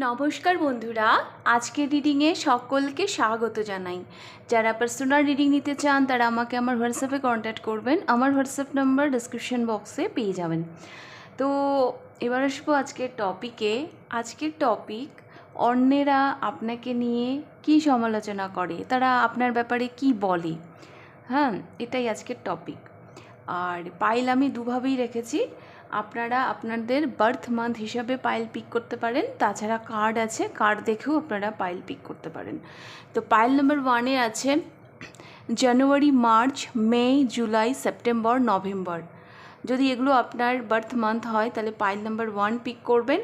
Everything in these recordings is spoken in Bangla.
নমস্কার বন্ধুরা, আজকের রিডিংয়ে সকলকে স্বাগত জানাই। যারা পার্সোনাল রিডিং নিতে চান তারা আমাকে আমার হোয়াটসঅ্যাপে কন্ট্যাক্ট করবেন। আমার হোয়াটসঅ্যাপ নাম্বার ডিসক্রিপশন বক্সে পেয়ে যাবেন। তো এবার আসবো আজকের টপিকে। আজকের টপিক, অন্যেরা আপনাকে নিয়ে কী সমালোচনা করে, তারা আপনার ব্যাপারে কি বলে। হ্যাঁ, এটাই আজকের টপিক। আর পাইল আমি দুভাবেই রেখেছি। আপনারা আপনাদের বার্থ মান্থ হিসাবে পাইল পিক করতে পারেন, তাছাড়া কার্ড আছে, কার্ড দেখেও আপনারা পাইল পিক করতে পারেন। তো পাইল নাম্বার 1-এ আছে জানুয়ারি, মার্চ, মে, জুলাই, সেপ্টেম্বর, নভেম্বর। যদি এগুলো আপনার বার্থ মান্থ হয় তাহলে পাইল নাম্বার 1 পিক করবেন।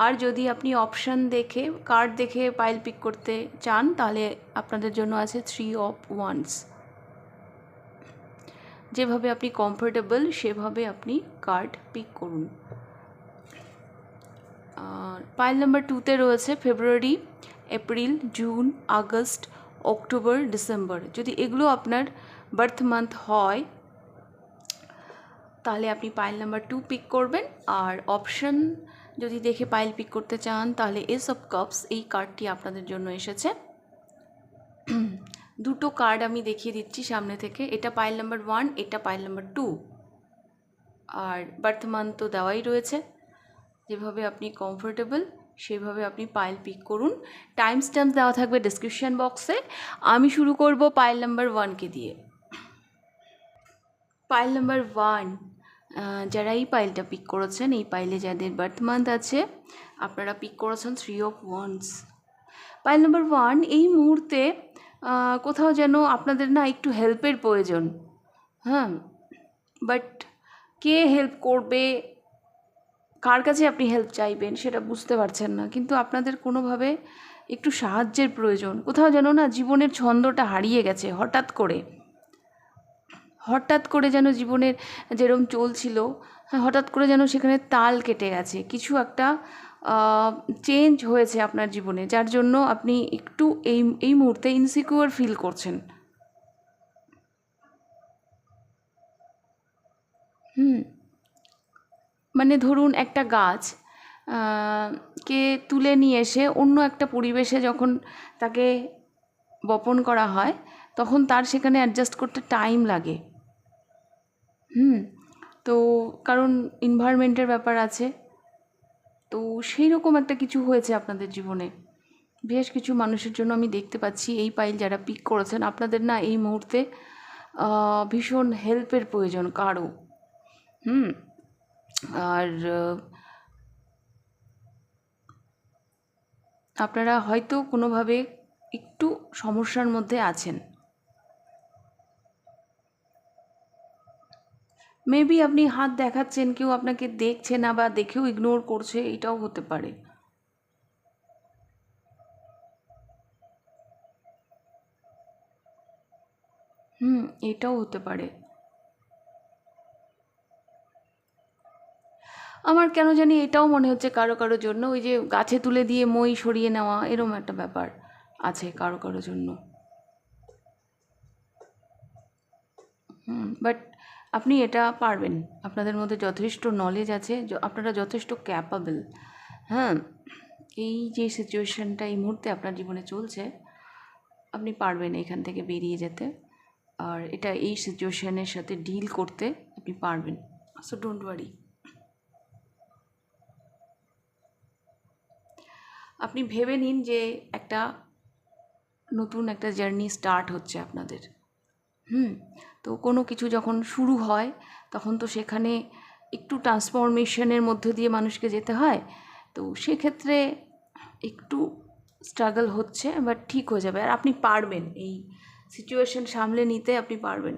আর যদি আপনি অপশান দেখে, কার্ড দেখে পাইল পিক করতে চান তাহলে আপনাদের জন্য আছে 3 অফ ওয়ান্ডস। যেভাবে আপনি কমফোর্টেবল সেভাবে আপনি কার্ড পিক করুন। আর পাইল নাম্বার 2-তে রয়েছে February, April, June, August, October, December. যদি এগুলো আপনার বার্থ মান্থ হয় তাহলে আপনি পাইল নাম্বার 2 পিক করবেন। আর অপশন যদি দেখে পাইল পিক করতে চান তাহলে এস অফ কাপস, এই কার্ডটি আপনাদের জন্য এসেছে। দুটো কার্ড আমি দেখিয়ে দিচ্ছি সামনে থেকে। এটা পাইল নাম্বার 1, এটা পাইল নাম্বার 2। আর বার্থ মান্থ তো দেওয়াই রয়েছে। যেভাবে আপনি কমফোর্টেবল সেভাবে আপনি পাইল পিক করুন। টাইম স্ট্যাম্প দেওয়া থাকবে ডেসক্রিপশন বক্সে। আমি শুরু করব পাইল নাম্বার 1কে দিয়ে। পাইল নাম্বার 1, যারা এই পাইলটা পিক করেছেন, এই পাইলে যাদের বার্থ মান্থ আছে, আপনারা পিক করেছেন 3 অফ ওয়ান্ডস। পাইল নাম্বার 1, এই মুহূর্তে কোথাও যেন আপনাদের না একটু হেল্পের প্রয়োজন। হ্যাঁ, বাট কে হেল্প করবে, কার কাছে আপনি হেল্প চাইবেন সেটা বুঝতে পারছেন না। কিন্তু আপনাদের কোনোভাবে একটু সাহায্যের প্রয়োজন। কোথাও যেন না জীবনের ছন্দটা হারিয়ে গেছে হঠাৎ করে যেন জীবনের যেরকম চলছিল, হঠাৎ করে যেন সেখানে তাল কেটে গেছে। কিছু একটা চেঞ্জ হয়েছে আপনার জীবনে, যার জন্য আপনি একটু এই মুহূর্তে ইনসিকিউর ফিল করছেন। মানে ধরুন একটা গাছ কে তুলে নিয়ে এসে অন্য একটা পরিবেশে যখন তাকে বপন করা হয় তখন তার সেখানে অ্যাডজাস্ট করতে টাইম লাগে। তো কারণ এনভায়রনমেন্টের ব্যাপার আছে। তো সেই রকম একটা কিছু হয়েছে আপনাদের জীবনে। বেশ কিছু মানুষের জন্য আমি দেখতে পাচ্ছি এই পাইল যারা পিক করেছেন, আপনাদের না এই মুহূর্তে ভীষণ হেল্পের প্রয়োজন কারো। আর আপনারা হয়তো কোনোভাবে একটু সমস্যার মধ্যে আছেন। মেবি আপনি হাত দেখাচ্ছেন, কেউ আপনাকে দেখছে না বা দেখেও ইগনোর করছে, এটাও হতে পারে। এটাও হতে পারে। আমার কেন জানি এটাও মনে হচ্ছে কারো জন্য ওই যে গাছে তুলে দিয়ে মই সরিয়ে নেওয়া, এরম একটা ব্যাপার আছে কারো জন্য। বাট আপনি এটা পারবেন, আপনাদের মধ্যে যথেষ্ট নলেজ আছে, আপনারা যথেষ্ট ক্যাপাবল। হ্যাঁ, এই যে সিচুয়েশনটা এই মুহূর্তে আপনার জীবনে চলছে, আপনি পারবেন এখান থেকে বেরিয়ে যেতে। আর এটা এই সিচুয়েশনের সাথে ডিল করতে আপনি পারবেন। So don't worry. আপনি ভেবে নিন যে একটা নতুন একটা জার্নি স্টার্ট হচ্ছে আপনাদের। তো কোনো কিছু যখন শুরু হয় তখন তো সেখানে একটু ট্রান্সফরমেশনের মধ্য দিয়ে মানুষকে যেতে হয়। তো সেক্ষেত্রে একটু স্ট্রাগল হচ্ছে, বাট ঠিক হয়ে যাবে। আর আপনি পারবেন, এই সিচুয়েশন সামলে নিতে আপনি পারবেন।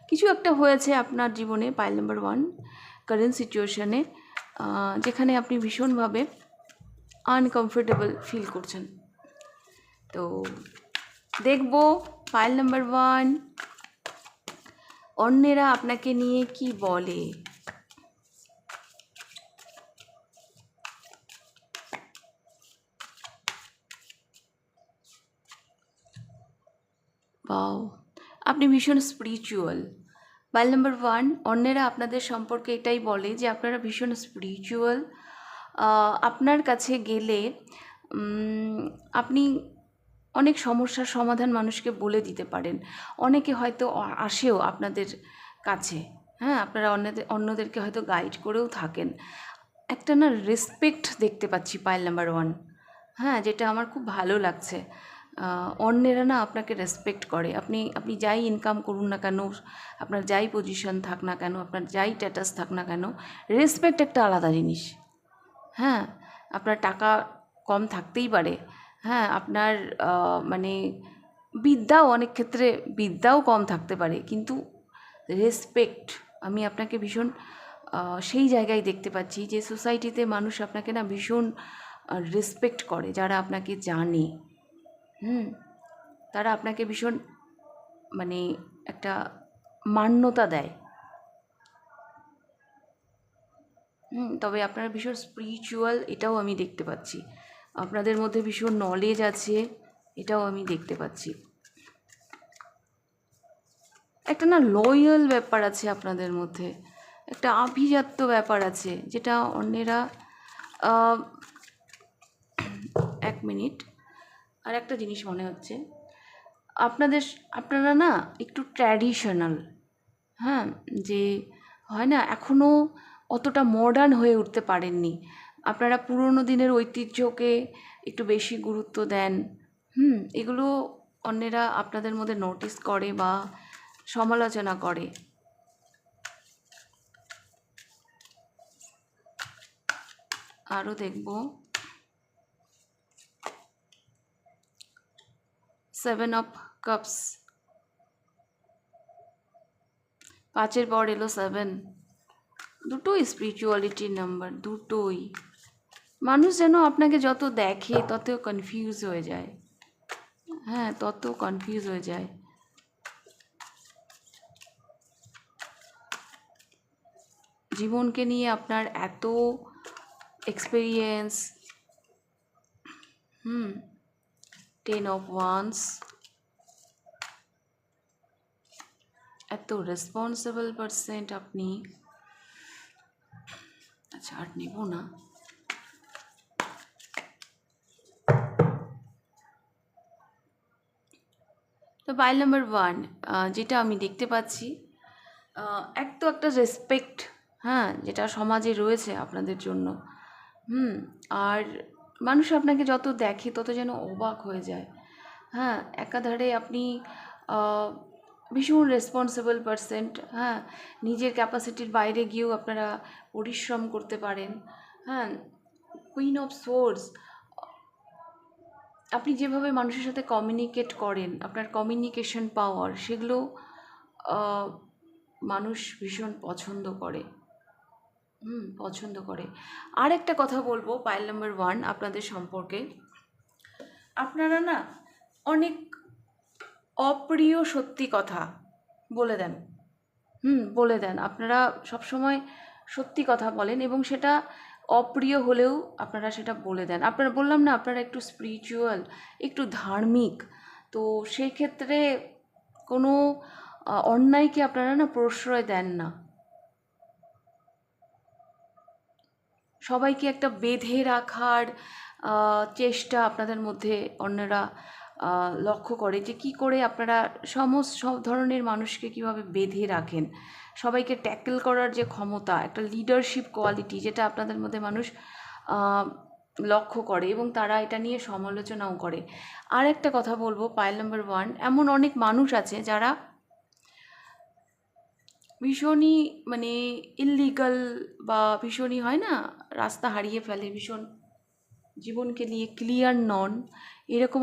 কিছু একটা হয়েছে আপনার জীবনে পাইল নাম্বার 1 কারেন্ট সিচুয়েশনে, যেখানে আপনি ভীষণভাবে আনকমফোর্টেবল ফিল করছেন। তো দেখব পাইল নাম্বার 1, অন্যেরা আপনাকে নিয়ে কি বলে। বাও, আপনি ভীষণ স্পিরিচুয়াল। পাইল নাম্বার 1, অন্যেরা আপনাদের সম্পর্কে এটাই বলে যে আপনারা ভীষণ স্পিরিচুয়াল। আপনার কাছে গেলে আপনি অনেক সমস্যার সমাধান মানুষকে বলে দিতে পারেন। অনেকে হয়তো আসেও আপনাদের কাছে, হ্যাঁ, আপনারা অন্যদেরকে হয়তো গাইড করেও থাকেন। একটা না রেসপেক্ট দেখতে পাচ্ছি পাইল নাম্বার 1, হ্যাঁ, যেটা আমার খুব ভালো লাগছে। অন্যেরা না আপনাকে রেসপেক্ট করে। আপনি যাই ইনকাম করুন না কেন, আপনার যাই পজিশন থাক না কেন, আপনার যাই স্ট্যাটাস থাক না কেন, রেসপেক্ট একটা আলাদা জিনিস। হ্যাঁ, আপনার টাকা কম থাকতেই পারে, হ্যাঁ, আপনার মানে বিদ্যাও অনেক ক্ষেত্রে বিদ্যাও কম থাকতে পারে, কিন্তু রেসপেক্ট আমি আপনাকে ভীষণ সেই জায়গায় দেখতে পাচ্ছি যে সোসাইটিতে মানুষ আপনাকে না ভীষণ রেসপেক্ট করে। যারা আপনাকে জানে, তারা আপনাকে ভীষণ মানে একটা মান্যতা দেয়। তবে আপনারা ভীষণ স্পিরিচুয়াল, এটাও আমি দেখতে পাচ্ছি। আপনাদের মধ্যে ভীষণ নলেজ আছে, এটাও আমি দেখতে পাচ্ছি। একটা না লয়াল ব্যাপার আছে আপনাদের মধ্যে, একটা আভিজাত্য ব্যাপার আছে, যেটা অন্যেরা 1 মিনিট, আর একটা জিনিস মনে হচ্ছে আপনারা না একটু ট্র্যাডিশনাল, হ্যাঁ, যে হয় না এখনও অতটা মডার্ন হয়ে উঠতে পারেননি। আপনারা পুরনো দিনের ঐতিহ্যকে একটু বেশি গুরুত্ব দেন। এগুলো অন্যেরা আপনাদের মধ্যে নোটিস করে বা সমালোচনা করে। আরও দেখব 7 অফ কাপস, 5-এর পর এলো 7, দুটোই স্পিরিচুয়ালিটির নাম্বার, দুটোই। মানুষ যেন আপনাকে যত দেখে তত কনফিউজ হয়ে যায়, হ্যাঁ, তত কনফিউজ হয়ে যায়। জীবনকে নিয়ে আপনার এত এক্সপিরিয়েন্স, 10 অফ ওয়ান্স, এত রেসপন্সিবল পারসেন্ট আপনি। আচ্ছা, আর নেব না। তো পাইল নাম্বার 1, যেটা আমি দেখতে পাচ্ছি, একটা রেসপেক্ট, হ্যাঁ, যেটা সমাজে রয়েছে আপনাদের জন্য। আর মানুষ আপনাকে যত দেখে তত যেন অবাক হয়ে যায়। হ্যাঁ, একাধারে আপনি ভীষণ রেসপন্সিবল পারসেন্ট, হ্যাঁ, নিজের ক্যাপাসিটির বাইরে গিয়েও আপনারা পরিশ্রম করতে পারেন। হ্যাঁ, কুইন অফ সোর্স, আপনি যেভাবে মানুষের সাথে কমিউনিকেট করেন, আপনার কমিউনিকেশন পাওয়ার, সেগুলো মানুষ ভীষণ পছন্দ করে। আর একটা কথা বলবো পাইল নাম্বার 1 আপনাদের সম্পর্কে, আপনারা না অনেক অপ্রিয় সত্যি কথা বলে দেন। আপনারা সবসময় সত্যি কথা বলেন এবং সেটা অপ্রিয় হলেও আপনারা সেটা বলে দেন। আপনারা বললাম না আপনারা একটু স্পিরিচুয়াল, একটু ধার্মিক, তো সেই ক্ষেত্রে কোনো অন্যায়কে আপনারা না প্রশ্রয় দেন না। সবাইকে একটা বেঁধে রাখার চেষ্টা আপনাদের মধ্যে অন্যরা লক্ষ্য করে, যে কি করে আপনারা সব ধরনের মানুষকে কিভাবে বেঁধে রাখেন। সবাইকে ট্যাকেল করার যে ক্ষমতা, একটা লিডারশিপ কোয়ালিটি, যেটা আপনাদের মধ্যে মানুষ লক্ষ্য করে এবং তারা এটা নিয়ে সমালোচনাও করে। আর একটা কথা বলবো পাইল নাম্বার 1, এমন অনেক মানুষ আছে যারা ভীষণই মানে ইললিগাল বা ভীষণই হয় না, রাস্তা হারিয়ে ফেলে, ভীষণ জীবনকে নিয়ে ক্লিয়ার নন। এরকম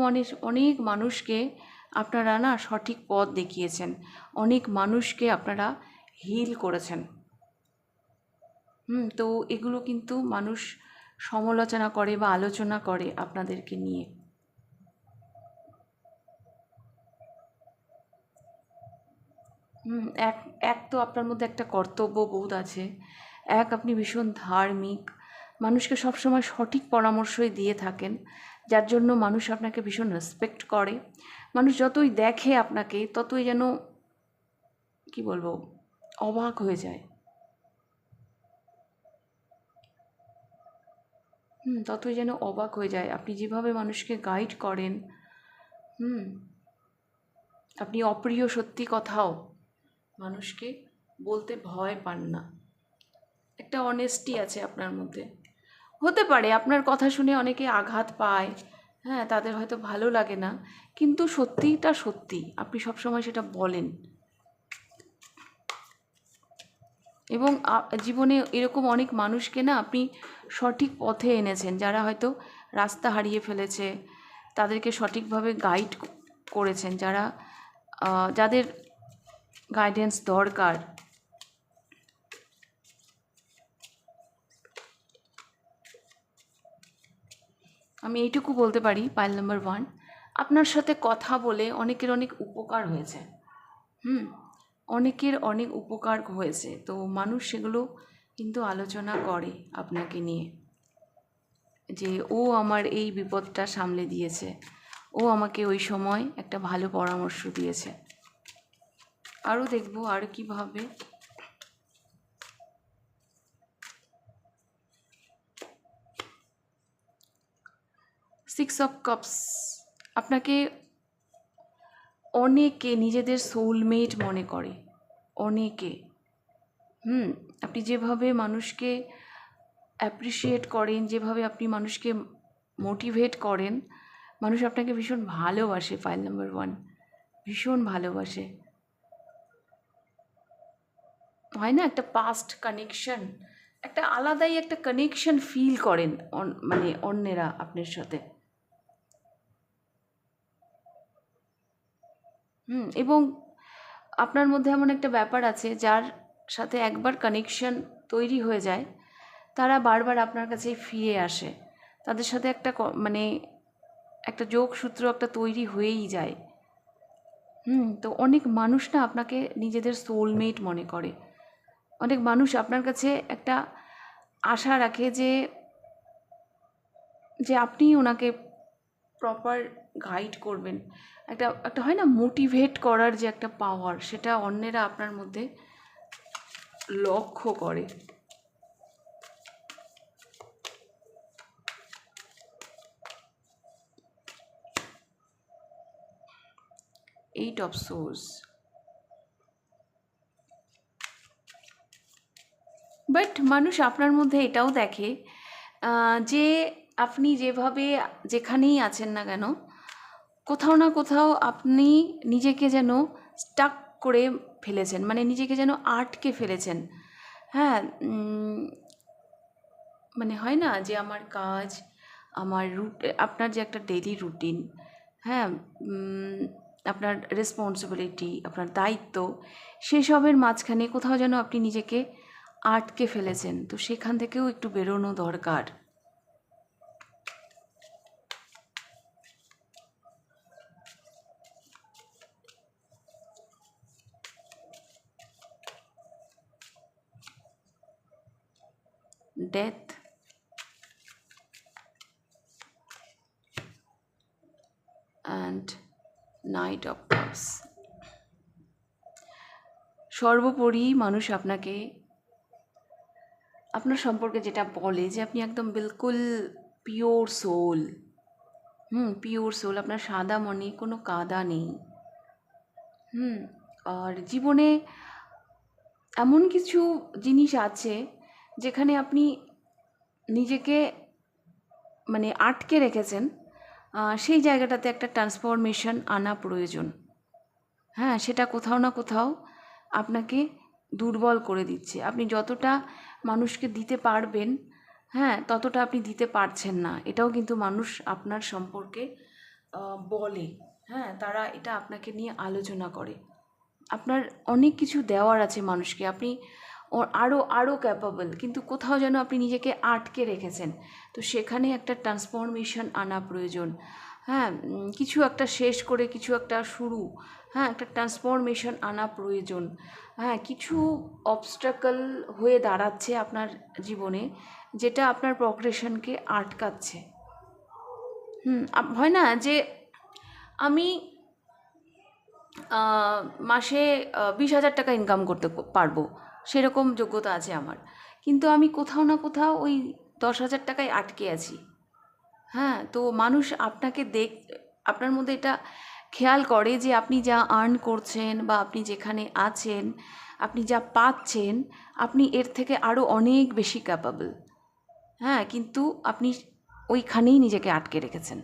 অনেক মানুষকে আপনারা না সঠিক পথ দেখিয়েছেন, অনেক মানুষকে আপনারা হিল করেছেন। তো এগুলো কিন্তু মানুষ সমালোচনা করে বা আলোচনা করে আপনাদেরকে নিয়ে। এক তো আপনার মধ্যে একটা কর্তব্যবোধ আছে, আপনি ভীষণ ধার্মিক, মানুষকে সবসময় সঠিক পরামর্শই দিয়ে থাকেন, যার জন্য মানুষ আপনাকে ভীষণ রেসপেক্ট করে। মানুষ যতই দেখে আপনাকে ততই যেন কি বলবো, অবাক হয়ে যায়। ততই যেন অবাক হয়ে যায় আপনি যেভাবে মানুষকে গাইড করেন। আপনি অপ্রিয় সত্যি কথাও মানুষকে বলতে ভয় পান না। একটা অনেস্টি আছে আপনার মধ্যে। হতে পারে আপনার কথা শুনে অনেকে আঘাত পায়, হ্যাঁ, তাদের হয়তো ভালো লাগে না, কিন্তু সত্যিটা সত্যি, আপনি সবসময় সেটা বলেন। এবং জীবনে এরকম অনেক মানুষকে না আপনি সঠিক পথে এনেছেন, যারা হয়তো রাস্তা হারিয়ে ফেলেছে, তাদেরকে সঠিকভাবে গাইড করেছেন, যাদের গাইডেন্স দরকার। আমি এইটুকু বলতে পারি, পাইল নাম্বার 1, আপনার সাথে কথা বলে অনেকের অনেক উপকার হয়েছে। অনেকের অনেক উপকার হয়েছে, তো মানুষ সেগুলো কিন্তু আলোচনা করে আপনাকে নিয়ে, যে ও আমার এই বিপদটা সামলে দিয়েছে, ও আমাকে ওই সময় একটা ভালো পরামর্শ দিয়েছে। আরও দেখব আর কীভাবে। 6 অফ কাপস, আপনাকে অনেকে নিজেদের সোলমেট মনে করে, অনেকে। আপনি যেভাবে মানুষকে অ্যাপ্রিসিয়েট করেন, যেভাবে আপনি মানুষকে মোটিভেট করেন, মানুষ আপনাকে ভীষণ ভালোবাসে। ফাইল নাম্বার 1, ভীষণ ভালোবাসে। হয় না একটা পাস্ট কানেকশন, একটা আলাদাই একটা কানেকশন ফিল করেন মানে অন্যেরা আপনার সাথে। এবং আপনার মধ্যে এমন একটা ব্যাপার আছে, যার সাথে একবার কানেকশন তৈরি হয়ে যায়, তারা বারবার আপনার কাছে ফিরে আসে, তাদের সাথে একটা মানে একটা যোগসূত্র একটা তৈরি হয়েই যায়। তো অনেক মানুষ না আপনাকে নিজেদের সোলমেট মনে করে, অনেক মানুষ আপনার কাছে একটা আশা রাখে যে আপনি ওনাকে প্রপার গাইড করবেন। একটা হয় না মোটিভেট করার যে একটা পাওয়ার, সেটা অন্যেরা আপনার মধ্যে লক্ষ্য করে। 8 অফ সোর্স, বাট মানুষ আপনার মধ্যে এটাও দেখে যে আপনি যেভাবে যেখানেই আছেন না কেন, কোথাও না কোথাও আপনি নিজেকে যেন স্টাক করে ফেলেছেন, মানে নিজেকে যেন আটকে ফেলেছেন। হ্যাঁ, মানে হয় না যে আমার কাজ, আমার আপনার যে একটা ডেইলি রুটিন, হ্যাঁ, আপনার রেসপন্সিবিলিটি, আপনার দায়িত্ব, সেসবের মাঝখানে কোথাও যেন আপনি নিজেকে আটকে ফেলেছেন, তো সেখান থেকেও একটু বেরোনো দরকার। Death and night of cups. সর্বোপরি মানুষ আপনাকে আপনার সম্পর্কে যেটা বলে যে আপনি একদম বিলকুল পিওর সোল। পিওর সোল, আপনার সাদা মনে কোনো কাদা নেই। আর জীবনে এমন কিছু জিনিস আছে যেখানে আপনি নিজেকে মানে আটকে রেখেছেন, সেই জায়গাটাতে একটা ট্রান্সফরমেশন আনা প্রয়োজন। হ্যাঁ, সেটা কোথাও না কোথাও আপনাকে দুর্বল করে দিচ্ছে। আপনি যতটা মানুষকে দিতে পারবেন, হ্যাঁ, ততটা আপনি দিতে পারছেন না, এটাও কিন্তু মানুষ আপনার সম্পর্কে বলে। হ্যাঁ, তারা এটা আপনাকে নিয়ে আলোচনা করে। আপনার অনেক কিছু দেওয়ার আছে মানুষকে, আপনি আরও ক্যাপাবল, কিন্তু কোথাও যেন আপনি নিজেকে আটকে রেখেছেন, তো সেখানে একটা ট্রান্সফরমেশন আনা প্রয়োজন। হ্যাঁ, কিছু একটা শেষ করে কিছু একটা শুরু, হ্যাঁ, একটা ট্রান্সফরমেশন আনা প্রয়োজন। হ্যাঁ, কিছু অবস্ট্রাকল হয়ে দাঁড়াচ্ছে আপনার জীবনে, যেটা আপনার প্রগ্রেশনকে আটকাচ্ছে। হয় না যে আমি মাসে 20,000 টাকা ইনকাম করতে পারবো, সেরকম যোগ্যতা আছে আমার, কিন্তু আমি কোথাও না কোথাও ওই 10,000 টাকায় আটকে আছি। হ্যাঁ, তো মানুষ আপনাকে আপনার মধ্যে এটা খেয়াল করে যে আপনি যা আর্ন করছেন বা আপনি যেখানে আছেন, আপনি যা পাচ্ছেন, আপনি এর থেকে আরও অনেক বেশি ক্যাপাবল। হ্যাঁ, কিন্তু আপনি ওইখানেই নিজেকে আটকে রেখেছেন।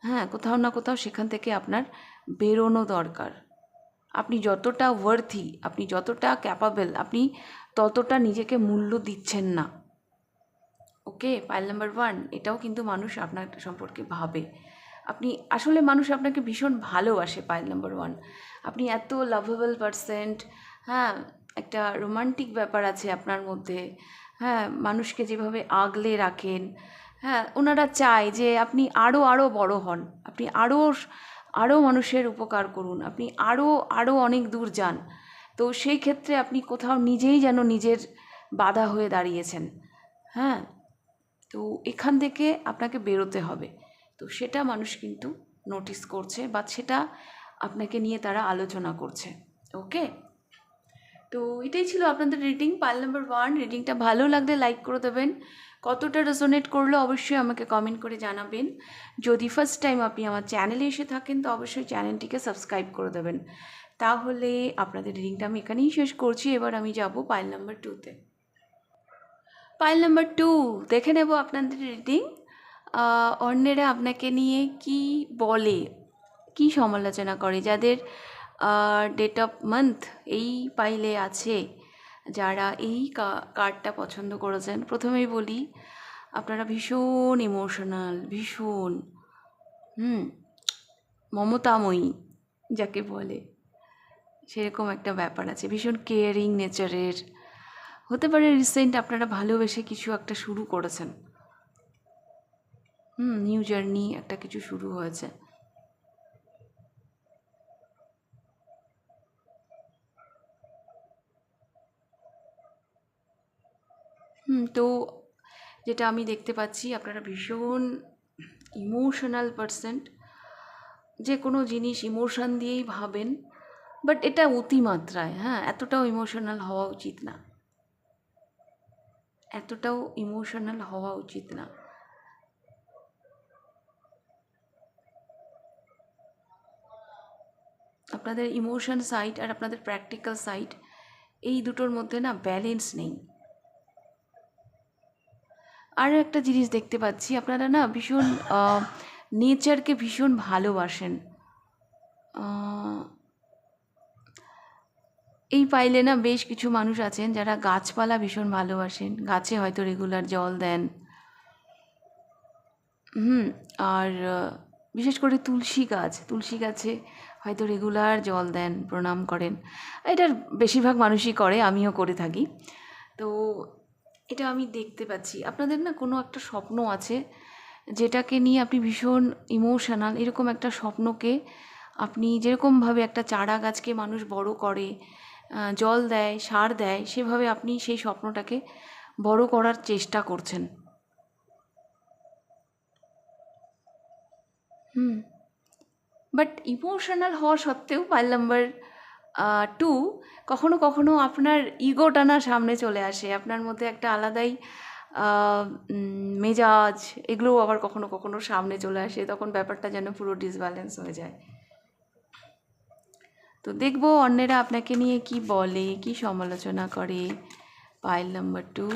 হ্যাঁ, কোথাও না কোথাও সেখান থেকে আপনার বেরোনো দরকার। আপনি যতটা ওয়ার্থি, আপনি যতটা ক্যাপাবল, আপনি ততটা নিজেকে মূল্য দিচ্ছেন না। ওকে, পাইল নাম্বার 1, এটাও কিন্তু মানুষ আপনার সম্পর্কে ভাবে। আপনি আসলে মানুষ আপনাকে ভীষণ ভালোবাসে। পাইল নাম্বার 1, আপনি এত লাভেবল পারসেন্ট। হ্যাঁ, একটা রোমান্টিক ব্যাপার আছে আপনার মধ্যে। হ্যাঁ, মানুষকে যেভাবে আগলে রাখেন। হ্যাঁ, ওনারা চায় যে আপনি আরও বড় হন, আপনি আরও মানুষের উপকার করুন, আপনি আরও অনেক দূর যান। তো সেই ক্ষেত্রে আপনি কোথাও নিজেই যেন নিজের বাধা হয়ে দাঁড়িয়েছেন। হ্যাঁ, তো এখান থেকে আপনাকে বেরোতে হবে। তো সেটা মানুষ কিন্তু নোটিস করছে বা সেটা আপনাকে নিয়ে তারা আলোচনা করছে। ওকে, তো এটাই ছিল আপনাদের রিডিং, পাইল নাম্বার 1। রিডিংটা ভালো লাগলে লাইক করে দেবেন। কতটা রেজোনেট করলো অবশ্যই আমাকে কমেন্ট করে জানাবেন। যদি ফার্স্ট টাইম আপনি আমার চ্যানেলে এসে থাকেন তো অবশ্যই চ্যানেলটিকে সাবস্ক্রাইব করে দেবেন। তাহলে আপনাদের রিডিংটা আমি এখানেই শেষ করছি। এবার আমি যাব পাইল নাম্বার 2তে। পাইল নাম্বার 2 দেখে নেব আপনাদের রিডিং। অন্যেরা আপনাকে নিয়ে কি বলে, কি সমালোচনা করে, যাদের ডেট অফ মান্থ এই পাইলে আছে, যারা এই কার্ডটা পছন্দ করেছেন। প্রথমেই বলি, আপনারা ভীষণ ইমোশনাল, ভীষণ মমতাময়ী যাকে বলে, সেরকম একটা ব্যাপার আছে। ভীষণ কেয়ারিং নেচারের হতে পারে। রিসেন্ট আপনারা ভালোবেসে কিছু একটা শুরু করেছেন। নিউ জার্নি একটা কিছু শুরু হয়েছে। তো যেটা আমি দেখতে পাচ্ছি, আপনারা ভীষণ ইমোশনাল পারসেন্ট। যে কোনো জিনিস ইমোশন দিয়েই ভাবেন, বাট এটা অতিমাত্রায়। হ্যাঁ, এতটাও ইমোশনাল হওয়া উচিত না, এতটাও ইমোশনাল হওয়া উচিত না। আপনাদের ইমোশন সাইড আর আপনাদের প্র্যাকটিক্যাল সাইড, এই দুটোর মধ্যে না ব্যালেন্স নেই। আরও একটা জিনিস দেখতে পাচ্ছি, আপনারা না ভীষণ নেচারকে ভীষণ ভালোবাসেন। এই পাইলে না বেশ কিছু মানুষ আছেন যারা গাছপালা ভীষণ ভালোবাসেন, গাছে হয়তো রেগুলার জল দেন। আর বিশেষ করে তুলসী গাছে হয়তো রেগুলার জল দেন, প্রণাম করেন। এটার বেশিরভাগ মানুষই করে, আমিও করে থাকি। তো এটা আমি দেখতে পাচ্ছি। আপনাদের না কোনো একটা স্বপ্ন আছে যেটাকে নিয়ে আপনি ভীষণ ইমোশনাল। এরকম একটা স্বপ্নকে আপনি যেরকমভাবে একটা চারা গাছকে মানুষ বড় করে, জল দেয়, সার দেয়, সেভাবে আপনি সেই স্বপ্নটাকে বড় করার চেষ্টা করছেন। বাট ইমোশনাল হওয়া সত্ত্বেও পাইল নাম্বার 2 কখনো কখনো আপনার ইগোটা না সামনে চলে আসে। আপনার মধ্যে একটা আলাদাই মেজাজ, এগুলোও আবার কখনো কখনো সামনে চলে আসে। তখন ব্যাপারটা যেন পুরো ডিসব্যালেন্স হয়ে যায়। তো দেখবো অন্যেরা আপনাকে নিয়ে কি বলে, কি সমালোচনা করে। Pile number 2।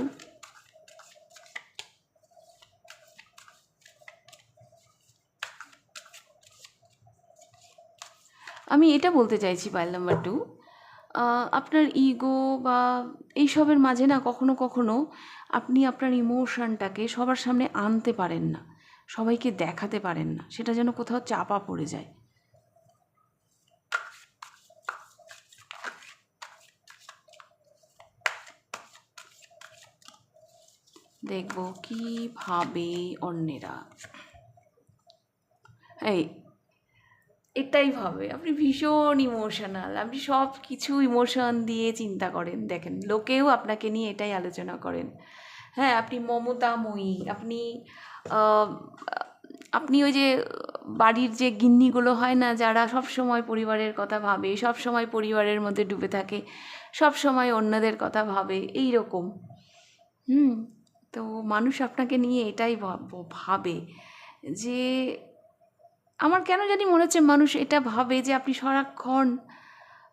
আমি এটা বলতে চাইছি, পাইল নাম্বার 2, আপনার ইগো বা এইসবের মাঝে না কখনো কখনো আপনি আপনার ইমোশনটাকে সবার সামনে আনতে পারেন না, সবাইকে দেখাতে পারেন না, সেটা যেন কোথাও চাপা পড়ে যায়। দেখব কি ভাবে অন্যেরা। এটাই ভাবে আপনি ভীষণ ইমোশনাল, আপনি সব কিছু ইমোশন দিয়ে চিন্তা করেন। দেখেন, লোকেও আপনাকে নিয়ে এটাই আলোচনা করেন। হ্যাঁ, আপনি মমতাময়ী, আপনি ওই যে বাড়ির যে গিন্নিগুলো হয় না, যারা সব সময় পরিবারের কথা ভাবে, সব সময় পরিবারের মধ্যে ডুবে থাকে, সব সময় অন্যদের কথা ভাবে, এই রকম। তো মানুষ আপনাকে নিয়ে এটাই ভাবে যে, আমার কেন জানি মনে হচ্ছে মানুষ এটা ভাবে যে আপনি সারাক্ষণ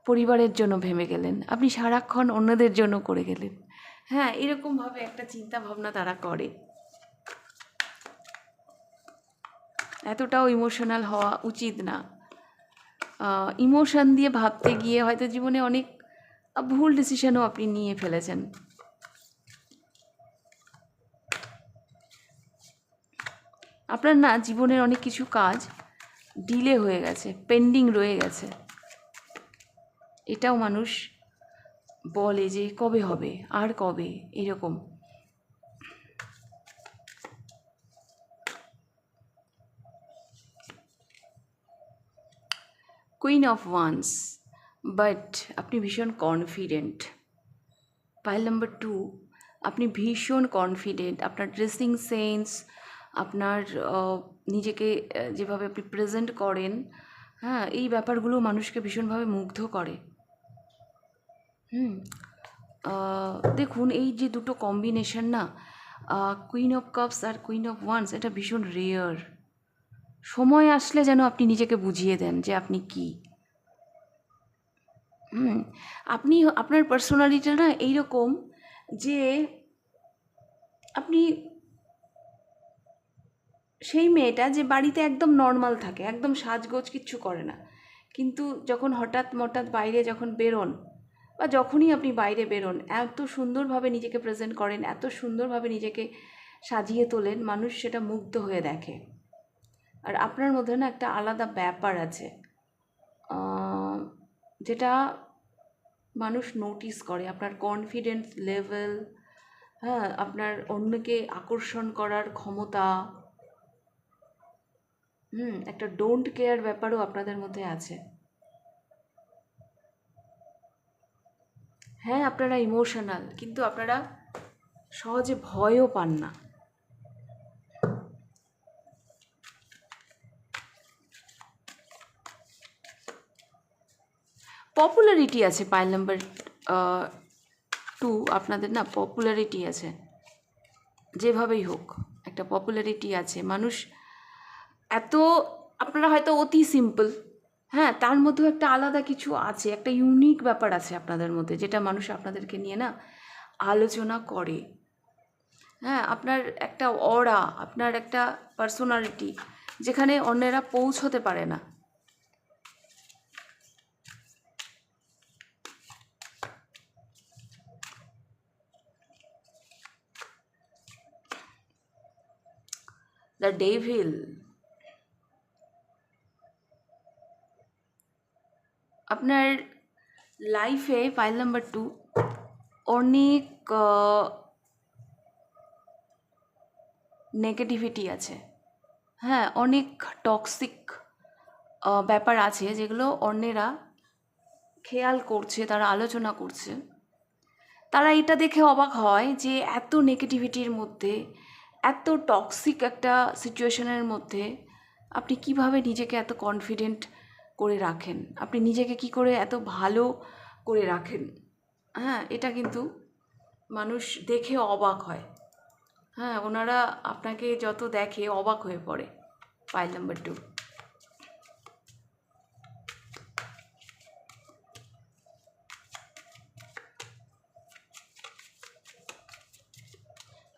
পরিবারের জন্য ভেবে গেলেন, আপনি সারাক্ষণ অন্যদের জন্য করে গেলেন। হ্যাঁ, এরকমভাবে একটা চিন্তা ভাবনা তারা করে। এতটাও ইমোশনাল হওয়া উচিত না। ইমোশন দিয়ে ভাবতে গিয়ে হয়তো জীবনে অনেক ভুল ডিসিশনও আপনি নিয়ে ফেলেছেন। আপনার না জীবনের অনেক কিছু কাজ ডিলে হয়ে গেছে, পেন্ডিং রয়ে গেছে। এটাও মানুষ বলে যে কবে হবে, আর কবে, এরকম। কুইন অফ ওয়ান্স, বাট আপনি ভীষণ কনফিডেন্ট। পাইল নাম্বার 2, আপনি ভীষণ কনফিডেন্ট। আপনার ড্রেসিং সেন্স, আপনার নিজেকে যেভাবে আপনি প্রেজেন্ট করেন, হ্যাঁ, এই ব্যাপারগুলো মানুষকে ভীষণভাবে মুগ্ধ করে। দেখুন এই যে দুটো কম্বিনেশন না, কুইন অফ কাপস আর কুইন অফ ওয়ান্স, এটা ভীষণ রেয়ার। সময় আসলে যেন আপনি নিজেকে বুঝিয়ে দেন যে আপনি কি। আপনি আপনার পার্সোনালিটিটা না এইরকম যে আপনি সেই মেয়েটা যে বাড়িতে একদম নর্মাল থাকে, একদম সাজগোজ কিচ্ছু করে না, কিন্তু যখন হঠাৎ বাইরে যখন বেরোন, বা যখনই আপনি বাইরে বেরোন, এত সুন্দরভাবে নিজেকে প্রেজেন্ট করেন, এত সুন্দরভাবে নিজেকে সাজিয়ে তোলেন, মানুষ সেটা মুগ্ধ হয়ে দেখে। আর আপনার মধ্যে না একটা আলাদা ব্যাপার আছে, যেটা মানুষ নোটিস করে। আপনার কনফিডেন্স লেভেল, হ্যাঁ, আপনার অন্যকে আকর্ষণ করার ক্ষমতা, একটা ডোন্ট কেয়ার ব্যাপারও আপনাদের মধ্যে আছে। হ্যাঁ, আপনারা ইমোশনাল, কিন্তু আপনারা সহজে ভয়ও পান না। পপুলারিটি আছে পাইল নাম্বার 2, আপনাদের না পপুলারিটি আছে, যেভাবেই হোক একটা পপুলারিটি আছে। মানুষ এত, আপনারা হয়তো অতি সিম্পল, হ্যাঁ, তার মধ্যেও একটা আলাদা কিছু আছে, একটা ইউনিক ব্যাপার আছে আপনাদের মধ্যে, যেটা মানুষ আপনাদেরকে নিয়ে না আলোচনা করে। হ্যাঁ, আপনার একটা অরা, আপনার একটা পার্সোনালিটি, যেখানে অন্যেরা পৌঁছতে পারে না। দ্য ডেভিল, আপনার লাইফে পাইল নাম্বার 2 অনেক নেগেটিভিটি আছে। হ্যাঁ, অনেক টক্সিক ব্যাপার আছে, যেগুলো অন্যেরা খেয়াল করছে, তারা আলোচনা করছে। তারা এটা দেখে অবাক হয় যে এত নেগেটিভিটির মধ্যে, এত টক্সিক একটা সিচুয়েশনের মধ্যে আপনি কিভাবে নিজেকে এত কনফিডেন্ট করে রাখেন, আপনি নিজেকে কি করে এত ভালো করে রাখেন। হ্যাঁ, এটা কিন্তু মানুষ দেখে অবাক হয়। হ্যাঁ, ওনারা আপনাকে যত দেখে অবাক হয়ে পড়ে। পাইল নাম্বার 2,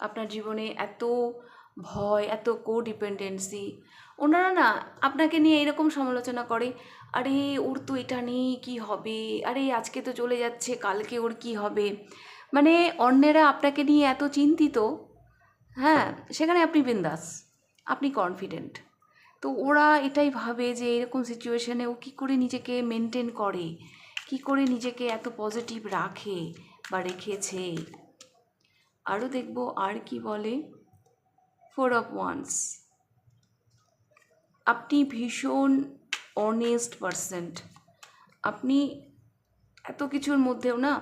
আপনার জীবনে এত ভয়, এত কোডিপেন্ডেন্সি, ওনারা না আপনাকে নিয়ে এরকম সমালোচনা করে, আরে ওর তো এটা নেই, কী হবে, আরে আজকে তো চলে যাচ্ছে, কালকে ওর কী হবে। মানে অন্যেরা আপনাকে নিয়ে এত চিন্তিত, হ্যাঁ, সেখানে আপনি বিন্দাস, আপনি কনফিডেন্ট। তো ওরা এটাই ভাবে যে এরকম সিচুয়েশানে ও কী করে নিজেকে মেনটেন করে, কী করে নিজেকে এত পজিটিভ রাখে বা রেখেছে। আরও দেখব আর কি বলে। 4 অফ ওয়ান্স, আপনি ভীষণ অনেস্ট পারসন। আপনি এত কিছুর মধ্যেও না,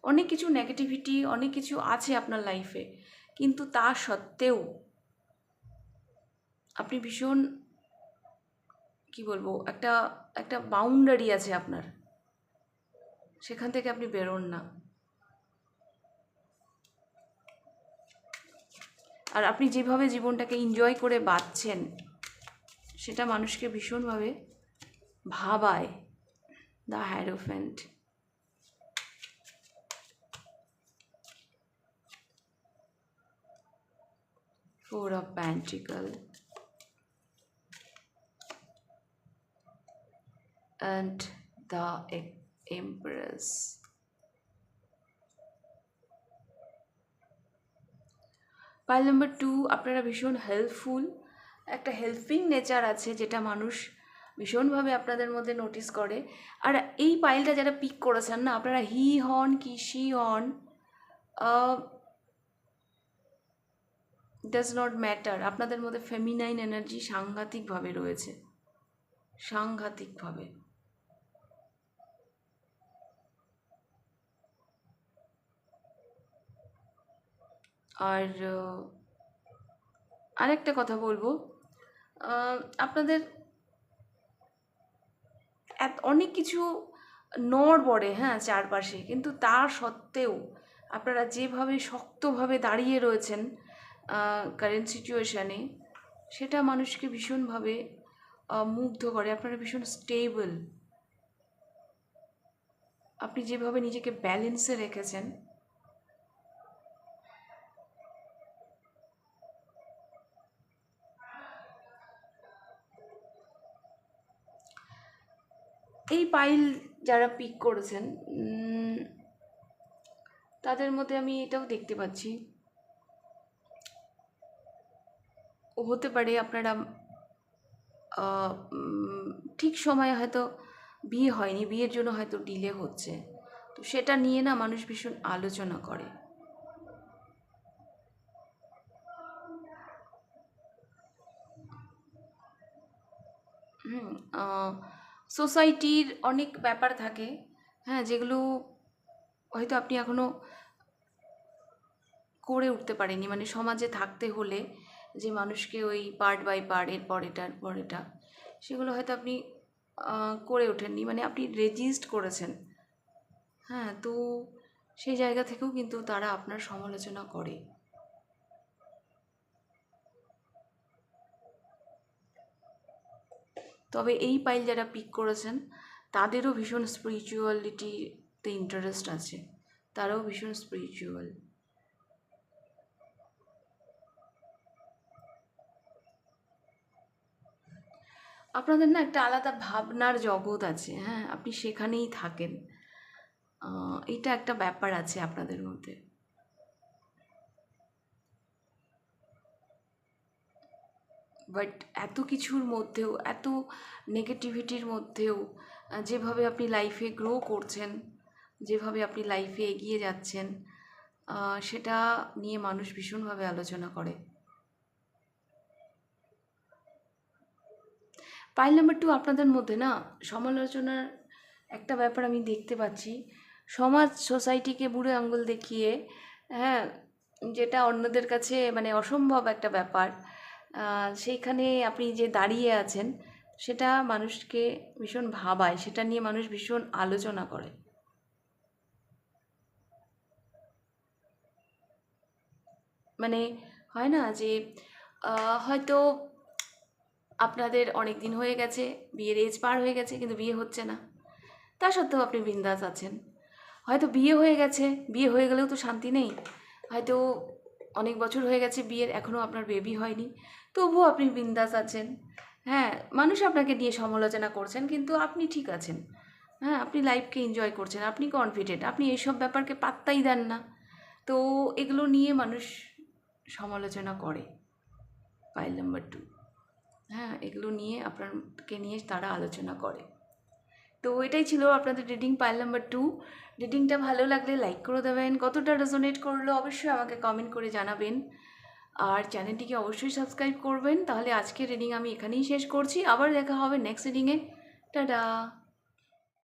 অনেক কিছু নেগেটিভিটি, অনেক কিছু আছে আপনার লাইফে, কিন্তু তা সত্ত্বেও আপনি ভীষণ, কি বলবো, একটা একটা বাউন্ডারি আছে আপনার, সেখান থেকে আপনি বেরোন না। আর আপনি যেভাবে জীবনটাকে এনজয় করে বাঁচছেন সেটা মানুষকে ভীষণভাবে ভাবায়। The hierophant, four of pentacle and the Empress. Pile number 2, আপনারা ভীষণ হেল্পফুল, একটা হেল্পিং নেচার আছে যেটা মানুষ ভীষণভাবে আপনাদের মধ্যে নোটিস করে। আর এই পাইলটা যারা পিক করেছেন না, আপনারা হি হন কি শি হন, ডাজ নট ম্যাটার, আপনাদের মধ্যে ফেমিনাইন এনার্জি সাংঘাতিকভাবে রয়েছে, সাংঘাতিকভাবে। আর আরেকটা কথা বলবো, আপনাদের অনেক কিছু নড়বড়ে হ্যাঁ চারপাশে, কিন্তু তার সত্ত্বেও আপনারা যেভাবে শক্তভাবে দাঁড়িয়ে রয়েছেন কারেন্ট সিচুয়েশানে, সেটা মানুষকে ভীষণভাবে মুগ্ধ করে। আপনারা ভীষণ স্টেবল, আপনি যেভাবে নিজেকে ব্যালেন্সে রেখেছেন, এই পাইল যারা পিক করেছেন তাদের মধ্যে আমি এটাও দেখতে পাচ্ছি, হতে পারে আপনারা ঠিক সময়ে হয়তো বিয়ে হয়নি, বিয়ের জন্য হয়তো ডিলে হচ্ছে, তো সেটা নিয়ে না মানুষ ভীষণ আলোচনা করে। সোসাইটির অনেক ব্যাপার থাকে হ্যাঁ, যেগুলো হয়তো আপনি এখনও করে উঠতে পারেনি, মানে সমাজে থাকতে হলে যে মানুষকে ওই পার্ট বাই পার্ট, এরপর এটার পর এটা, সেগুলো হয়তো আপনি করে ওঠেননি, মানে আপনি রেজিস্ট করেছেন হ্যাঁ, তো সেই জায়গা থেকেও কিন্তু তারা আপনার সমালোচনা করে। তবে এই পাইল যারা পিক করেছেন তাদেরও ভীষণ স্পিরিচুয়ালিটিতে ইন্টারেস্ট আছে, তারাও ভীষণ স্পিরিচুয়াল। আপনাদের না একটা আলাদা ভাবনার জগৎ আছে হ্যাঁ, আপনি সেখানেই থাকেন, এটা একটা ব্যাপার আছে আপনাদের মধ্যে। বাট এত কিছুর মধ্যেও, এত নেগেটিভিটির মধ্যেও যেভাবে আপনি লাইফে গ্রো করছেন, যেভাবে আপনি লাইফে এগিয়ে যাচ্ছেন, সেটা নিয়ে মানুষ ভীষণভাবে আলোচনা করে। পাইল নাম্বার 2, আপনাদের মধ্যে না সমালোচনার একটা ব্যাপার আমি দেখতে পাচ্ছি, সমাজ সোসাইটিকে বুড়ো আঙ্গুল দেখিয়ে হ্যাঁ, যেটা অন্যদের কাছে মানে অসম্ভব একটা ব্যাপার, সেইখানে আপনি যে দাঁড়িয়ে আছেন সেটা মানুষকে ভীষণ ভাবায়, সেটা নিয়ে মানুষ ভীষণ আলোচনা করে। মানে হয় না যে হয়তো আপনাদের অনেক দিন হয়ে গেছে, বিয়ের এজ পার হয়ে গেছে, কিন্তু বিয়ে হচ্ছে না, তা সত্ত্বেও আপনি বিন্দাস আছেন। হয়তো বিয়ে হয়ে গেছে, বিয়ে হয়ে গেলেও তো শান্তি নেই, হয়তো অনেক বছর হয়ে গেছে বিয়ের, এখনও আপনার বেবি হয়নি, তবুও আপনি বিন্দাস আছেন হ্যাঁ, মানুষ আপনাকে নিয়ে সমালোচনা করছেন কিন্তু আপনি ঠিক আছেন হ্যাঁ, আপনি লাইফকে এনজয় করছেন, আপনি কনফিডেন্ট, আপনি এইসব ব্যাপারকে পাত্তাই দেন না, তো এগুলো নিয়ে মানুষ সমালোচনা করে। পাইল নাম্বার 2 হ্যাঁ, এগুলো নিয়ে আপনাকে নিয়ে তারা আলোচনা করে। তো এটাই ছিল আপনাদের রিডিং পাইল নাম্বার 2। রিডিংটা ভালো লাগলে লাইক করে দেবেন, কতটা রেজোনেট করলো অবশ্যই আমাকে কমেন্ট করে জানাবেন, আর চ্যানেলটিকে অবশ্যই সাবস্ক্রাইব করবেন। তাহলে আজকের রিডিং আমি এখানেই শেষ করছি, আবার দেখা হবে নেক্সট রিডিংয়ে। টাটা।